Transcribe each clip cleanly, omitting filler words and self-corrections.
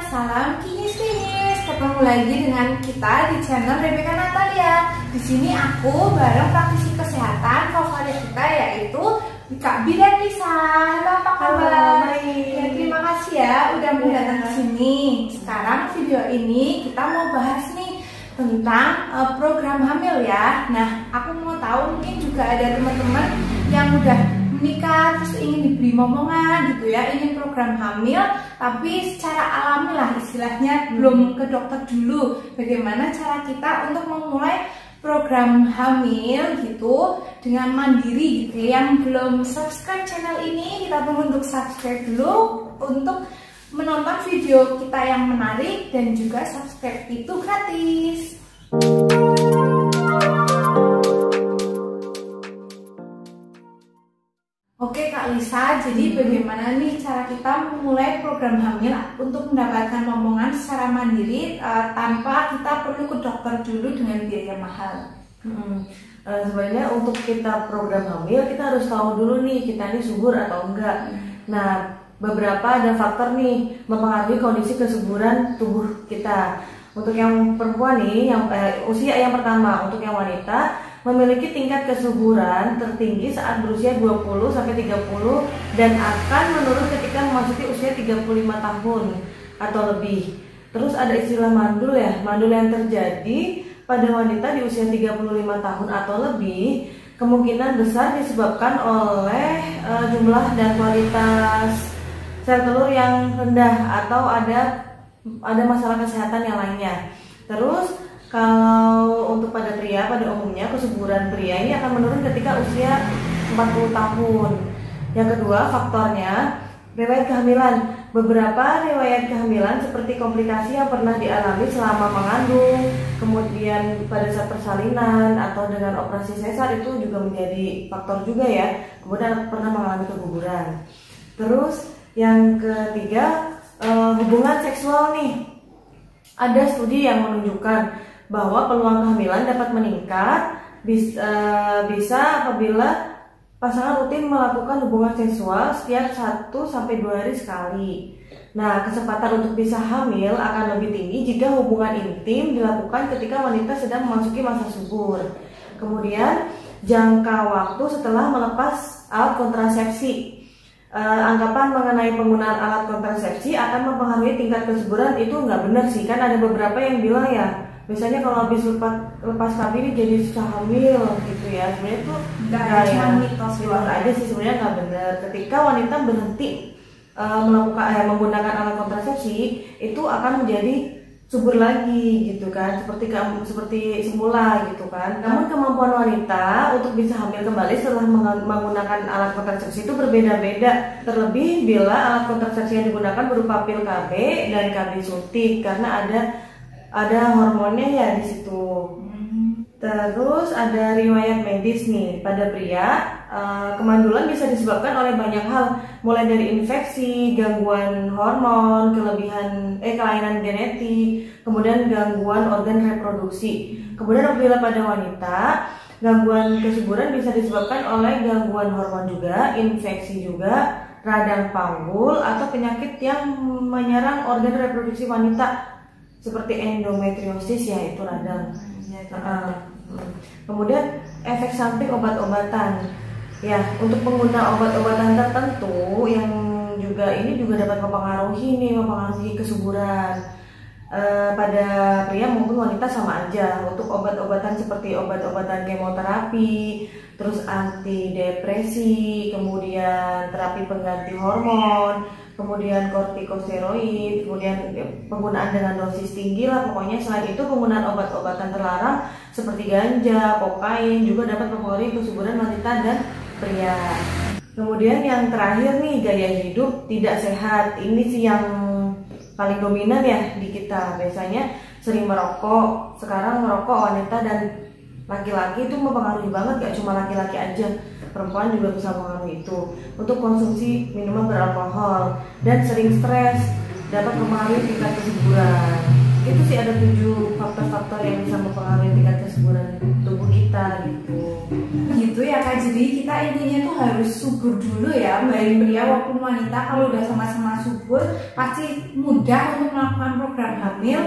salam kinyis-kinyis. Ketemu lagi dengan kita di channel Rebecca Natalia. Di sini aku bareng praktisi kesehatan favorit kita yaitu Kak Bi dan Lisa. Halo, apa kabar? Ya, terima kasih ya udah mau datang ke sini. Sekarang video ini kita mau bahas nih tentang program hamil ya. Nah, aku mau tahu mungkin juga ada teman-teman yang udah menikah terus ingin diberi momongan gitu ya, ingin program hamil tapi secara alami lah istilahnya, belum ke dokter dulu. Bagaimana cara kita untuk memulai program hamil gitu dengan mandiri gitu. Yang belum subscribe channel ini, kita tunggu untuk subscribe dulu untuk menonton video kita yang menarik, dan juga subscribe itu gratis. Oke Kak Lisa, jadi bagaimana nih cara kita memulai program hamil untuk mendapatkan momongan secara mandiri tanpa kita perlu ke dokter dulu dengan biaya mahal? Sebenarnya untuk kita program hamil kita harus tahu dulu nih kita ini subur atau enggak. Nah, beberapa ada faktor nih mempengaruhi kondisi kesuburan tubuh kita. Untuk yang perempuan nih, yang usia yang pertama, untuk yang wanita memiliki tingkat kesuburan tertinggi saat berusia 20-30 dan akan menurun ketika memasuki usia 35 tahun atau lebih. Terus ada istilah mandul ya, mandul yang terjadi pada wanita di usia 35 tahun atau lebih kemungkinan besar disebabkan oleh jumlah dan kualitas sel telur yang rendah atau ada masalah kesehatan yang lainnya. Terus kalau untuk pada pria, pada umumnya kesuburan pria ini akan menurun ketika usia 40 tahun. Yang kedua faktornya riwayat kehamilan. Beberapa riwayat kehamilan seperti komplikasi yang pernah dialami selama mengandung, kemudian pada saat persalinan atau dengan operasi sesar itu juga menjadi faktor juga ya. Kemudian pernah mengalami keguguran. Terus yang ketiga hubungan seksual nih. Ada studi yang menunjukkan bahwa peluang kehamilan dapat meningkat bisa apabila pasangan rutin melakukan hubungan seksual setiap 1-2 hari sekali. Nah, kesempatan untuk bisa hamil akan lebih tinggi jika hubungan intim dilakukan ketika wanita sedang memasuki masa subur. Kemudian, jangka waktu setelah melepas alat kontrasepsi. Anggapan mengenai penggunaan alat kontrasepsi akan mempengaruhi tingkat kesuburan itu nggak benar sih, kan ada beberapa yang bilang ya biasanya kalau habis lepas KB ini jadi susah hamil gitu ya. Sebenarnya itu nggak ya, mitos aja sih, sebenarnya nggak benar. Ketika wanita berhenti menggunakan alat kontrasepsi itu akan menjadi subur lagi gitu kan, seperti semula gitu kan. Namun kemampuan wanita untuk bisa hamil kembali setelah menggunakan alat kontrasepsi itu berbeda-beda, terlebih bila alat kontrasepsi yang digunakan berupa pil KB dan KB suntik karena ada hormonnya ya di situ. Terus ada riwayat medis nih pada pria. Kemandulan bisa disebabkan oleh banyak hal, mulai dari infeksi, gangguan hormon, kelainan genetik, kemudian gangguan organ reproduksi. Kemudian apabila pada wanita, gangguan kesuburan bisa disebabkan oleh gangguan hormon juga, infeksi juga, radang panggul atau penyakit yang menyerang organ reproduksi wanita seperti endometriosis ya, itu radang. Kemudian efek samping obat-obatan. Ya, untuk pengguna obat-obatan tertentu yang ini juga dapat mempengaruhi kesuburan. Pada pria maupun wanita sama aja. Untuk obat-obatan seperti obat-obatan kemoterapi, terus antidepresi, kemudian terapi pengganti hormon, kemudian kortikosteroid, kemudian penggunaan dengan dosis tinggi lah pokoknya. Selain itu penggunaan obat-obatan terlarang seperti ganja, kokain juga dapat mempengaruhi kesuburan wanita dan pria. Kemudian yang terakhir nih, gaya hidup tidak sehat. Ini sih yang paling dominan ya di kita. Biasanya sering merokok. Sekarang merokok wanita dan laki-laki itu mempengaruhi banget, gak cuma laki-laki aja, perempuan juga bisa mengalami itu. Untuk konsumsi minuman beralkohol dan sering stres dapat mempengaruhi tingkat kesuburan. Itu sih ada 7 faktor-faktor yang bisa mempengaruhi tingkat kesuburan tubuh kita gitu. Gitu ya Kak, jadi kita intinya tuh harus subur dulu ya, baik pria maupun wanita. Kalau udah sama-sama subur pasti mudah untuk melakukan program hamil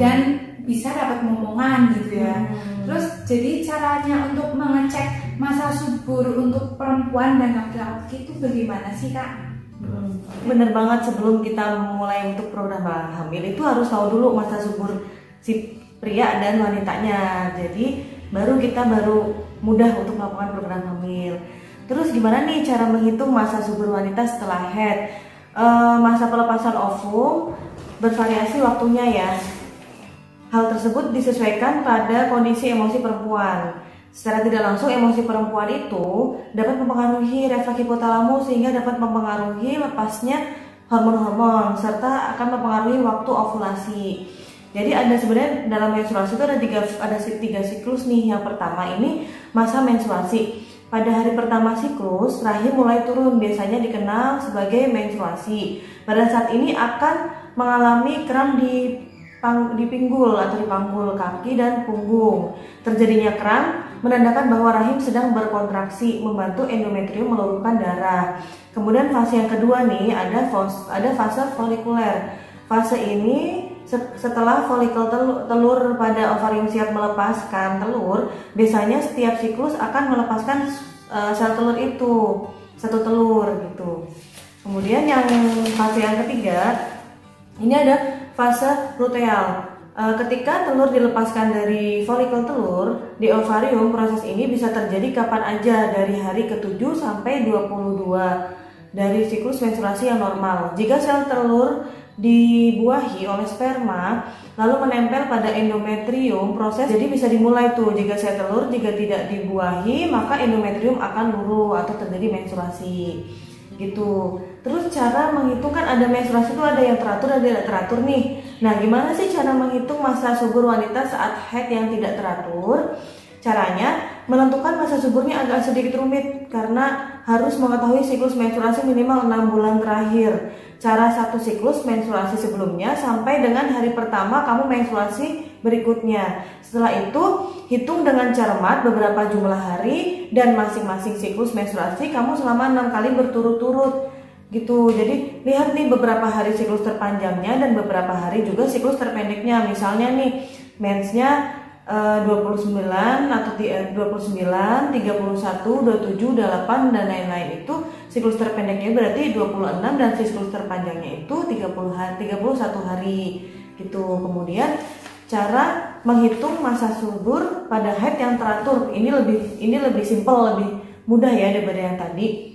dan bisa dapat momongan gitu ya. Terus jadi caranya untuk mengecek masa subur untuk perempuan dan laki-laki itu bagaimana sih Kak? Bener banget, sebelum kita mulai untuk program hamil itu harus tahu dulu masa subur si pria dan wanitanya. Jadi kita baru mudah untuk melakukan program hamil. Terus gimana nih cara menghitung masa subur wanita setelah head? Masa pelepasan ovum bervariasi waktunya ya. Hal tersebut disesuaikan pada kondisi emosi perempuan. Secara tidak langsung, emosi perempuan itu dapat mempengaruhi refleks hipotalamus sehingga dapat mempengaruhi lepasnya hormon-hormon serta akan mempengaruhi waktu ovulasi. Jadi ada sebenarnya dalam menstruasi itu ada tiga siklus nih. Yang pertama ini masa menstruasi. Pada hari pertama siklus, rahim mulai turun, biasanya dikenal sebagai menstruasi. Pada saat ini akan mengalami kram di pinggul atau di panggul kaki dan punggung. Terjadinya kram menandakan bahwa rahim sedang berkontraksi, membantu endometrium meluruskan darah. Kemudian fase yang kedua nih ada fase folikuler. Fase ini setelah folikel telur pada ovarium siap melepaskan telur, biasanya setiap siklus akan melepaskan sel telur itu, satu telur gitu. Kemudian yang fase yang ketiga ini ada fase luteal. Ketika telur dilepaskan dari folikel telur di ovarium, proses ini bisa terjadi kapan aja dari hari ke-7 sampai 22 dari siklus menstruasi yang normal. Jika sel telur dibuahi oleh sperma lalu menempel pada endometrium, proses jadi bisa dimulai tuh. Jika sel telur tidak dibuahi, maka endometrium akan luruh atau terjadi menstruasi gitu. Terus cara menghitung, kan ada menstruasi itu ada yang teratur, ada yang tidak teratur nih. Nah, gimana sih cara menghitung masa subur wanita saat haid yang tidak teratur? Caranya menentukan masa suburnya agak sedikit rumit karena harus mengetahui siklus menstruasi minimal 6 bulan terakhir. Cara satu siklus menstruasi sebelumnya sampai dengan hari pertama kamu menstruasi berikutnya. Setelah itu hitung dengan cermat beberapa jumlah hari dan masing-masing siklus menstruasi kamu selama 6 kali berturut-turut gitu. Jadi lihat nih beberapa hari siklus terpanjangnya dan beberapa hari juga siklus terpendeknya. Misalnya nih mensnya 29 atau 29, 31, 27, 8 dan lain-lain, itu siklus terpendeknya berarti 26 dan siklus terpanjangnya itu 31 hari gitu. Kemudian cara menghitung masa subur pada haid yang teratur ini lebih simpel, lebih mudah ya daripada yang tadi.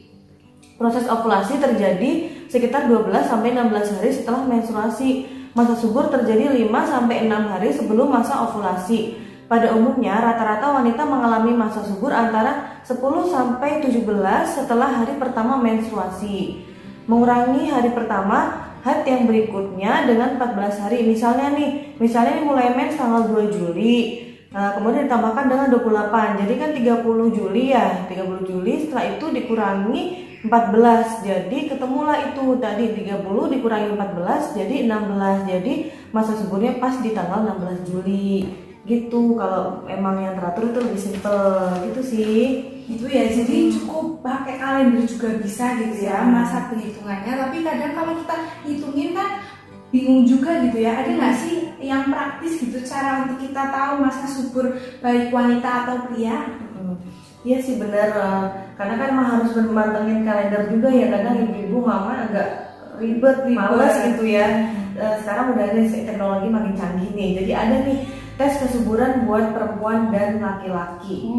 Proses ovulasi terjadi sekitar 12 sampai 16 hari setelah menstruasi. Masa subur terjadi 5 sampai 6 hari sebelum masa ovulasi. Pada umumnya rata-rata wanita mengalami masa subur antara 10 sampai 17 setelah hari pertama menstruasi. Mengurangi hari pertama haid yang berikutnya dengan 14 hari. Misalnya mulai mens tanggal 2 Juli. Kemudian ditambahkan dengan 28. Jadi kan 30 Juli ya. 30 Juli setelah itu dikurangi 14. Jadi ketemulah itu tadi 30 dikurangi 14 jadi 16. Jadi masa suburnya pas di tanggal 16 Juli. Gitu. Kalau emang yang teratur itu lebih simpel gitu sih. Itu ya, jadi cukup pakai kalender juga bisa gitu ya masa perhitungannya. Tapi kadang kalau kita hitungin kan bingung juga gitu ya. Ada nggak sih yang praktis gitu cara untuk kita tahu masa subur baik wanita atau pria? Iya sih benar. Karena kan emang harus mantengin kalender juga ya. Kadang ibu-ibu mama agak ribet males gitu ya. Sekarang udah ada teknologi makin canggih nih. Jadi ada nih tes kesuburan buat perempuan dan laki-laki.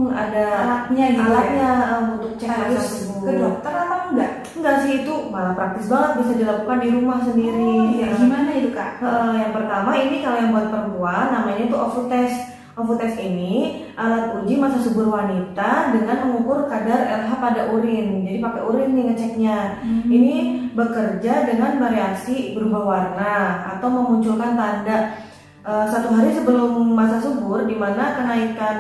Ada alatnya gitu. Alatnya untuk cek masa subur. Ke dokter atau enggak? Enggak sih, itu malah praktis banget, bisa dilakukan di rumah sendiri. Gimana itu Kak? Yang pertama ini kalau yang buat perempuan namanya itu Ovultest. Ovultest ini alat uji masa subur wanita dengan mengukur kadar LH pada urin. Jadi pakai urin nih ngeceknya. Ini bekerja dengan variasi berubah warna atau memunculkan tanda 1 hari sebelum masa subur, di mana kenaikan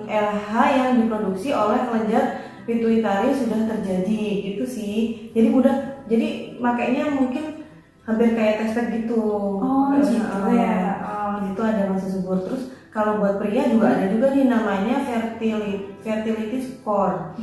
LH yang diproduksi oleh kelenjar pituitari sudah terjadi gitu sih. Jadi mudah. Jadi makanya mungkin hampir kayak test pack gitu. Oh gitu ya. Itu ada masa subur. Terus kalau buat pria juga ada juga nih namanya fertility score.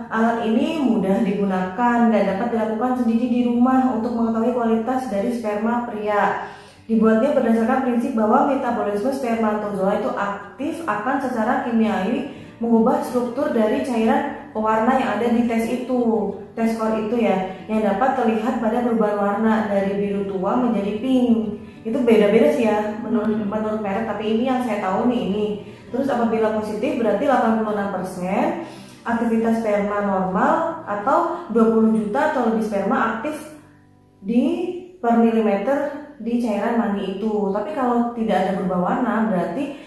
Alat ini mudah digunakan dan dapat dilakukan sendiri di rumah untuk mengetahui kualitas dari sperma pria. Dibuatnya berdasarkan prinsip bahwa metabolisme spermatozoa itu aktif akan secara kimiawi mengubah struktur dari cairan pewarna yang ada di tes score itu ya, yang dapat terlihat pada perubahan warna dari biru tua menjadi pink. Itu beda-beda sih ya menurut merek, tapi ini yang saya tahu nih ini. Terus apabila positif berarti 86% aktivitas sperma normal atau 20 juta atau lebih sperma aktif di per milimeter di cairan mani itu. Tapi kalau tidak ada berubah warna berarti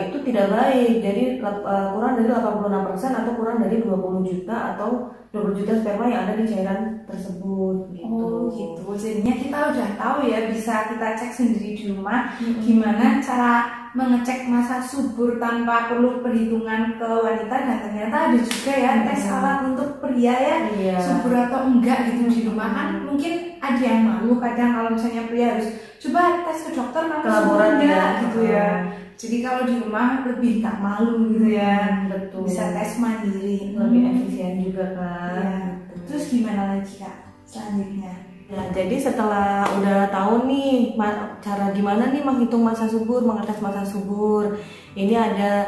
itu tidak baik. Jadi kurang dari 86% atau kurang dari 20 juta atau 20 juta sperma yang ada di cairan tersebut gitu. Oh gitu. Jadinya kita udah tahu ya, bisa kita cek sendiri di rumah gimana cara mengecek masa subur tanpa perlu perhitungan ke wanita. Dan ternyata ada juga ya tes alat untuk pria ya, subur atau enggak gitu di rumah. Kan mungkin ada yang malu kadang kalau misalnya pria harus coba tes ke dokter kamu subur enggak gitu ya. Jadi kalau di rumah lebih gak malu gitu ya. Betul. Bisa tes mandiri, lebih efisien juga kan. Ya. Terus gimana lagi Kak selanjutnya? Nah, jadi setelah udah tahu nih cara gimana nih menghitung masa subur, mengetes masa subur, ini ada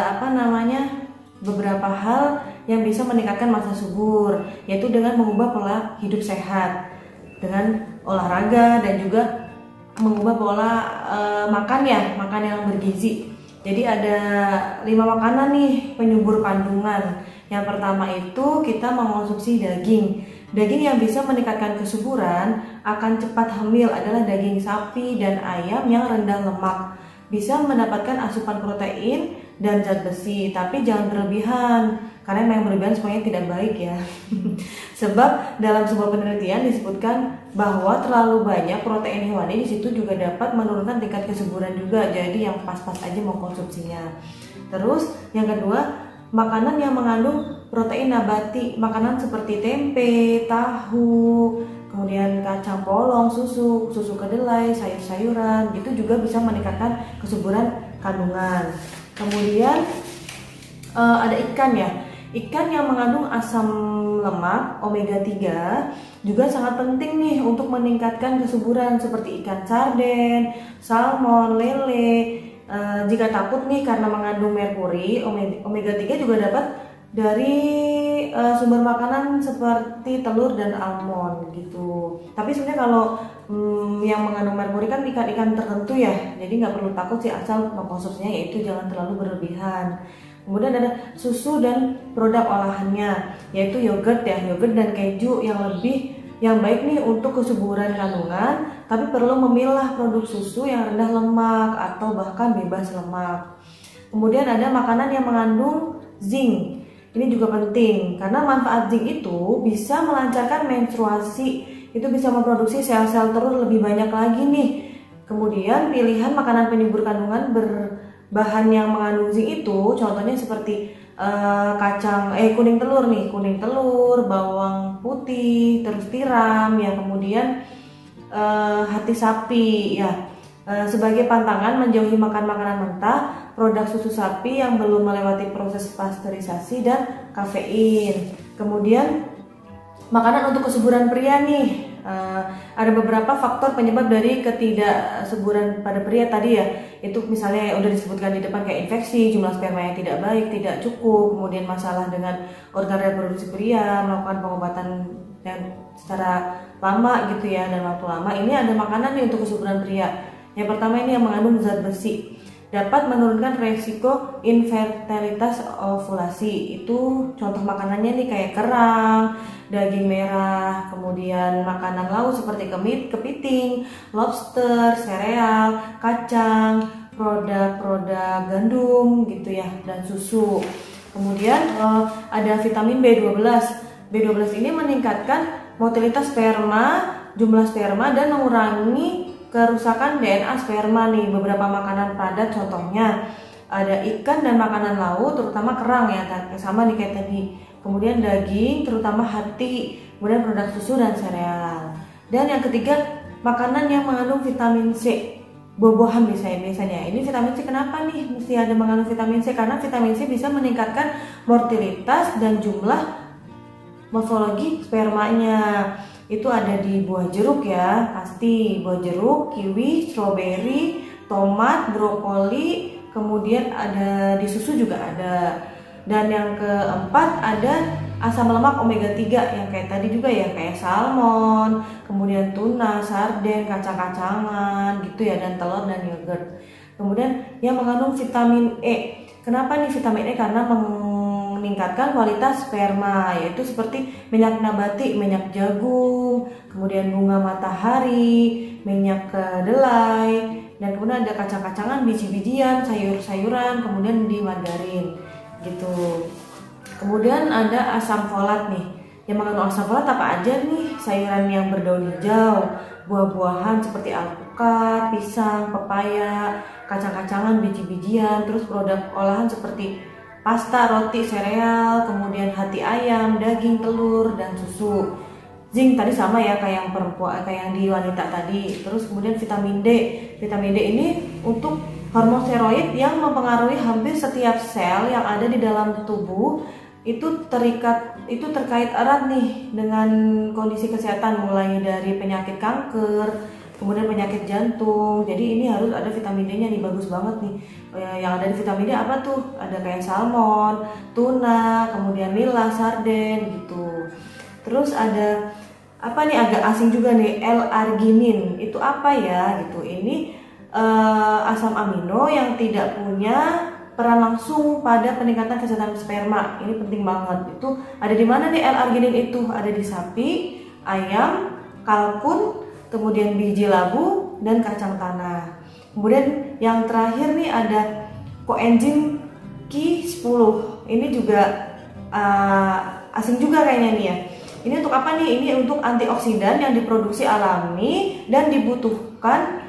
apa namanya beberapa hal yang bisa meningkatkan masa subur, yaitu dengan mengubah pola hidup sehat, dengan olahraga dan juga mengubah pola makan yang bergizi. Jadi ada 5 makanan nih penyubur kandungan. Yang pertama itu kita mengonsumsi daging. Daging yang bisa meningkatkan kesuburan akan cepat hamil adalah daging sapi dan ayam yang rendah lemak. Bisa mendapatkan asupan protein dan zat besi, tapi jangan berlebihan. Karena memang berlebihan semuanya tidak baik ya. Sebab dalam sebuah penelitian disebutkan bahwa terlalu banyak protein hewani di situ juga dapat menurunkan tingkat kesuburan juga. Jadi yang pas-pas aja mengkonsumsinya. Terus yang kedua, makanan yang mengandung protein nabati, makanan seperti tempe, tahu, kemudian kacang polong, susu kedelai, sayur-sayuran, itu juga bisa meningkatkan kesuburan kandungan. Kemudian ada ikan ya. Ikan yang mengandung asam lemak omega 3 juga sangat penting nih untuk meningkatkan kesuburan, seperti ikan sarden, salmon, lele. Jika takut nih karena mengandung merkuri, omega 3 juga dapat dari sumber makanan seperti telur dan almond gitu. Tapi sebenarnya kalau yang mengandung merkuri kan ikan-ikan tertentu ya, jadi nggak perlu takut sih asal mengkonsumsinya, yaitu jangan terlalu berlebihan. Kemudian ada susu dan produk olahannya, yaitu yogurt dan keju yang baik nih untuk kesuburan kandungan, tapi perlu memilah produk susu yang rendah lemak atau bahkan bebas lemak. Kemudian ada makanan yang mengandung zinc. Ini juga penting karena manfaat zinc itu bisa melancarkan menstruasi, itu bisa memproduksi sel-sel telur lebih banyak lagi nih. Kemudian pilihan makanan penyubur kandungan berbahan yang mengandung zinc itu contohnya seperti kuning telur, bawang putih, terus tiram ya, kemudian hati sapi ya. Sebagai pantangan menjauhi makan makanan mentah, produk susu sapi yang belum melewati proses pasteurisasi dan kafein. Kemudian makanan untuk kesuburan pria nih, ada beberapa faktor penyebab dari ketidaksuburan pada pria tadi ya. Itu misalnya udah disebutkan di depan kayak infeksi, jumlah sperma yang tidak baik, tidak cukup, kemudian masalah dengan organ reproduksi pria, melakukan pengobatan yang secara lama gitu ya, dan waktu lama. Ini ada makanan nih untuk kesuburan pria. Yang pertama ini yang mengandung zat besi, dapat menurunkan resiko infertilitas ovulasi. Itu contoh makanannya nih kayak kerang, daging merah, kemudian makanan laut seperti kepiting, lobster, sereal, kacang, produk-produk gandum gitu ya, dan susu. Kemudian ada vitamin B12. B12 ini meningkatkan motilitas sperma, jumlah sperma, dan mengurangi kerusakan DNA sperma nih. Beberapa makanan padat contohnya ada ikan dan makanan laut, terutama kerang ya, sama nih kayak tadi. Kemudian daging, terutama hati, kemudian produk susu dan sereal. Dan yang ketiga, makanan yang mengandung vitamin C. Buah-buahan biasanya. Ini vitamin C kenapa nih mesti ada mengandung vitamin C? Karena vitamin C bisa meningkatkan mortalitas dan jumlah morfologi spermanya. Itu ada di buah jeruk ya, pasti buah jeruk, kiwi, stroberi, tomat, brokoli, kemudian ada di susu juga ada. Dan yang keempat ada asam lemak omega 3 yang kayak tadi juga ya, kayak salmon, kemudian tuna, sarden, kacang-kacangan gitu ya, dan telur dan yogurt. Kemudian yang mengandung vitamin E. Kenapa nih vitamin E? Karena meningkatkan kualitas sperma, yaitu seperti minyak nabati, minyak jagung, kemudian bunga matahari, minyak kedelai, dan kemudian ada kacang-kacangan, biji-bijian, sayur-sayuran, kemudian di margarin gitu. Kemudian ada asam folat nih. Yang mengandung asam folat apa aja nih? Sayuran yang berdaun hijau, buah-buahan seperti alpukat, pisang, pepaya, kacang-kacangan, biji-bijian, terus produk olahan seperti pasta, roti, sereal, kemudian hati ayam, daging, telur, dan susu. Zinc tadi sama ya kayak yang perempuan, kayak yang di wanita tadi. Terus kemudian vitamin D. Vitamin D ini untuk hormon steroid yang mempengaruhi hampir setiap sel yang ada di dalam tubuh. Itu terkait erat nih dengan kondisi kesehatan, mulai dari penyakit kanker, kemudian penyakit jantung. Jadi ini harus ada vitamin D-nya nih, bagus banget nih. Yang ada di vitamin D apa tuh? Ada kayak salmon, tuna, kemudian nila, sarden gitu. Terus ada apa nih, agak asing juga nih, L-arginin. Itu apa ya gitu? Ini asam amino yang tidak punya peran langsung pada peningkatan kesehatan sperma. Ini penting banget. Itu ada di mana nih L-arginin itu? Ada di sapi, ayam, kalkun, kemudian biji labu, dan kacang tanah. Kemudian yang terakhir nih ada koenzim Q10. Ini juga asing juga kayaknya nih ya. Ini untuk apa nih? Ini untuk antioksidan yang diproduksi alami dan dibutuhkan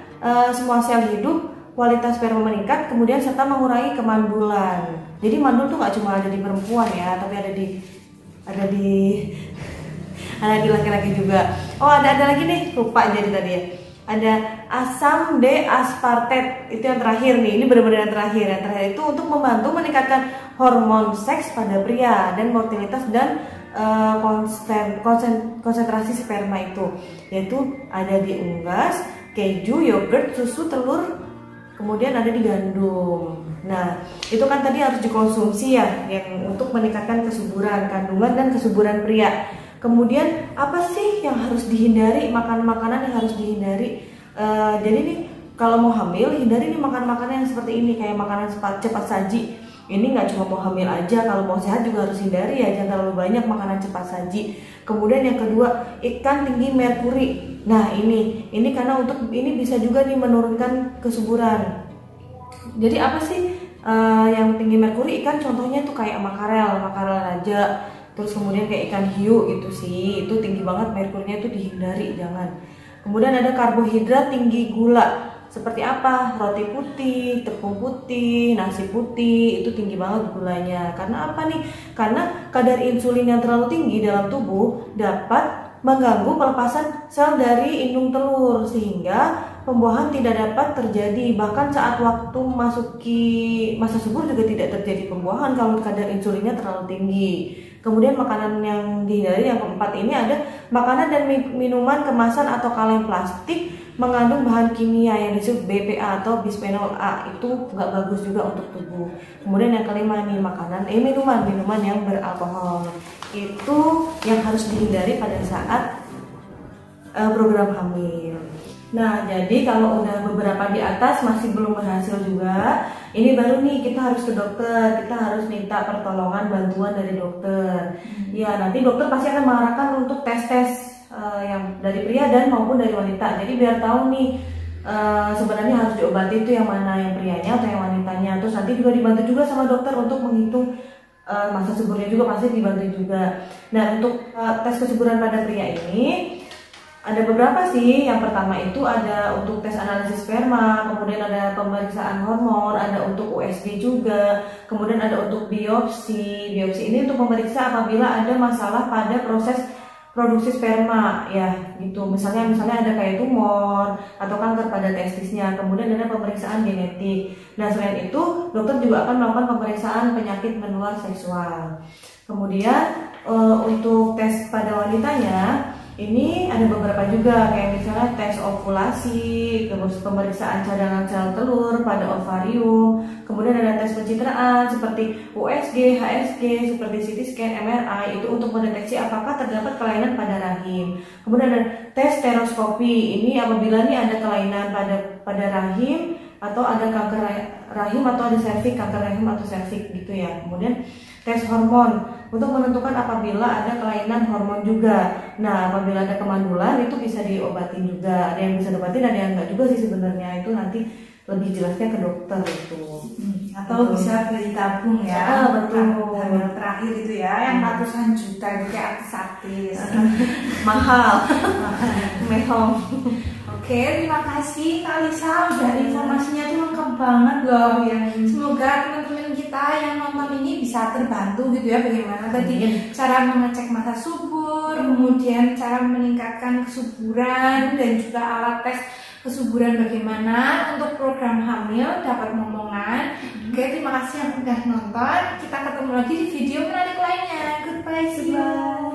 semua sel hidup. Kualitas sperma meningkat, kemudian serta mengurangi kemandulan. Jadi mandul tuh nggak cuma ada di perempuan ya, tapi ada di laki-laki juga. Oh ada lagi nih, lupa jadi tadi ya. Ada asam D-aspartate, itu yang terakhir nih. Ini benar-benar yang terakhir. Yang terakhir itu untuk membantu meningkatkan hormon seks pada pria dan mortalitas dan konsentrasi sperma itu, yaitu ada di unggas, keju, yogurt, susu, telur, kemudian ada di gandum. Nah, itu kan tadi harus dikonsumsi ya, yang untuk meningkatkan kesuburan kandungan dan kesuburan pria. Kemudian apa sih yang harus dihindari? Makanan-makanan yang harus dihindari. Jadi nih kalau mau hamil, hindari nih makanan-makanan yang seperti ini, kayak makanan cepat saji. Ini nggak cuma mau hamil aja, kalau mau sehat juga harus hindari ya, jangan terlalu banyak makanan cepat saji. Kemudian yang kedua, ikan tinggi merkuri. Nah ini karena untuk ini bisa juga nih menurunkan kesuburan. Jadi apa sih yang tinggi merkuri? Ikan contohnya tuh kayak makarel raja, terus kemudian kayak ikan hiu gitu sih, itu tinggi banget merkurinya, itu dihindari, jangan. Kemudian ada karbohidrat tinggi gula, seperti apa? Roti putih, tepung putih, nasi putih, itu tinggi banget gulanya. Karena apa nih? Karena kadar insulin yang terlalu tinggi dalam tubuh dapat mengganggu pelepasan sel dari indung telur, sehingga pembuahan tidak dapat terjadi. Bahkan saat waktu masuki masa subur juga tidak terjadi pembuahan kalau kadar insulinnya terlalu tinggi. Kemudian makanan yang dihindari yang keempat ini ada makanan dan minuman kemasan atau kaleng plastik mengandung bahan kimia yang disebut BPA atau bisphenol A, itu nggak bagus juga untuk tubuh. Kemudian yang kelima nih minuman yang beralkohol, itu yang harus dihindari pada saat program hamil. Nah jadi kalau udah beberapa di atas masih belum berhasil juga, ini baru nih kita harus ke dokter, kita harus minta pertolongan bantuan dari dokter. Ya nanti dokter pasti akan mengarahkan untuk tes yang dari pria dan maupun dari wanita. Jadi biar tahu nih sebenarnya harus diobati itu yang mana, yang prianya atau yang wanitanya. Terus nanti juga dibantu juga sama dokter untuk menghitung masa suburnya juga, pasti dibantu juga. Nah untuk tes kesuburan pada pria ini ada beberapa sih. Yang pertama itu ada untuk tes analisis sperma, kemudian ada pemeriksaan hormon, ada untuk USG juga, kemudian ada untuk biopsi. Biopsi ini untuk memeriksa apabila ada masalah pada proses produksi sperma ya gitu. Misalnya ada kayak tumor atau kanker pada testisnya, kemudian ada pemeriksaan genetik. Nah selain itu dokter juga akan melakukan pemeriksaan penyakit menular seksual. Kemudian untuk tes pada wanitanya ini ada beberapa juga, kayak misalnya tes ovulasi, terus pemeriksaan cadangan sel telur pada ovarium, kemudian ada tes pencitraan seperti USG, HSG, seperti CT scan, MRI, itu untuk mendeteksi apakah terdapat kelainan pada rahim. Kemudian ada tes stereoskopi, ini apabila ada kelainan pada rahim atau ada kanker rahim atau ada serviks, kanker rahim atau serviks gitu ya. Kemudian tes hormon untuk menentukan apabila ada kelainan hormon juga. Nah, apabila ada kemandulan itu bisa diobatin juga. Ada yang bisa diobatin, ada yang enggak juga sih sebenarnya. Itu nanti lebih jelasnya ke dokter itu. Atau bisa beli tabung ya. Betul. Hamil terakhir itu ya, yang ratusan juta itu kayak artis-artis. Mahal. Mehong. Oke, terima kasih Kak Lisa, udah informasinya tuh lengkap banget loh ya. Semoga teman-teman kita yang nonton ini bisa terbantu gitu ya, bagaimana tadi cara mengecek masa subur, kemudian cara meningkatkan kesuburan dan juga alat tes kesuburan bagaimana untuk program hamil dapat momongan. Oke, terima kasih yang udah nonton. Kita ketemu lagi di video menarik lainnya. Goodbye, see you.